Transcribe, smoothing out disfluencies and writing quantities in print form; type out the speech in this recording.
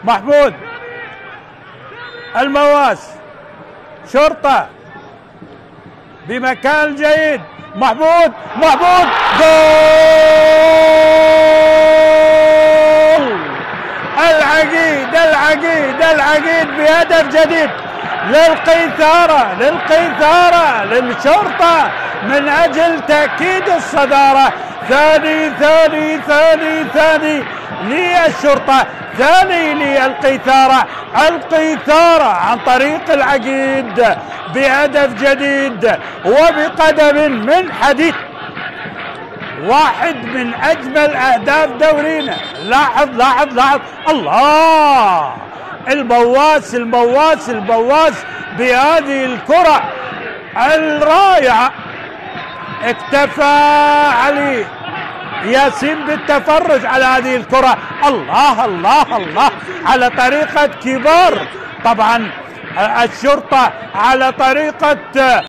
محمود المواس، شرطة بمكان جيد، محمود جول! العقيد بهدف جديد للقيثارة للشرطة من أجل تأكيد الصدارة. ثاني للشرطة، ثاني للقيثارة، عن طريق العقيد بهدف جديد وبقدم من حديد. واحد من أجمل أهداف دورينا. لاحظ الله، البواس بهذه الكرة الرائعة. اكتفى علي ياسين بالتفرج على هذه الكرة. الله على طريقة كبار، طبعا الشرطة على طريقة